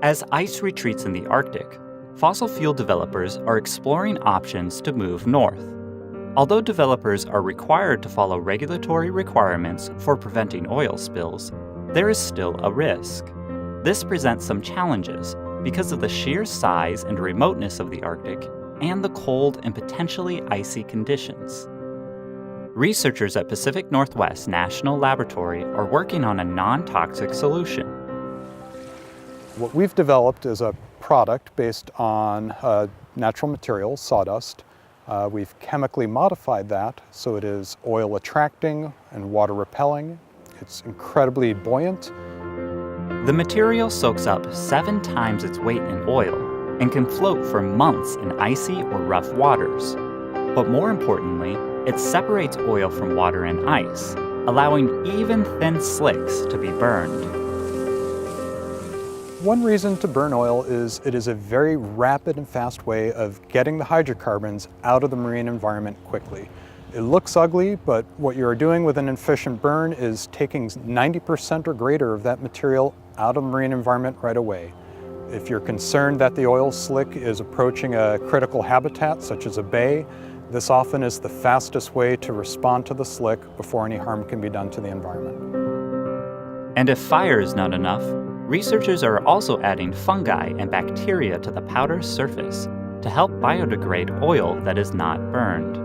As ice retreats in the Arctic, fossil fuel developers are exploring options to move north. Although developers are required to follow regulatory requirements for preventing oil spills, there is still a risk. This presents some challenges because of the sheer size and remoteness of the Arctic and the cold and potentially icy conditions. Researchers at Pacific Northwest National Laboratory are working on a non-toxic solution. What we've developed is a product based on natural material, sawdust. We've chemically modified that so it is oil attracting and water repelling. It's incredibly buoyant. The material soaks up 7 times its weight in oil and can float for months in icy or rough waters. But more importantly, it separates oil from water and ice, allowing even thin slicks to be burned. One reason to burn oil is it is a very rapid and fast way of getting the hydrocarbons out of the marine environment quickly. It looks ugly, but what you are doing with an efficient burn is taking 90% or greater of that material out of the marine environment right away. If you're concerned that the oil slick is approaching a critical habitat, such as a bay, this often is the fastest way to respond to the slick before any harm can be done to the environment. And if fire is not enough, researchers are also adding fungi and bacteria to the powder's surface to help biodegrade oil that is not burned.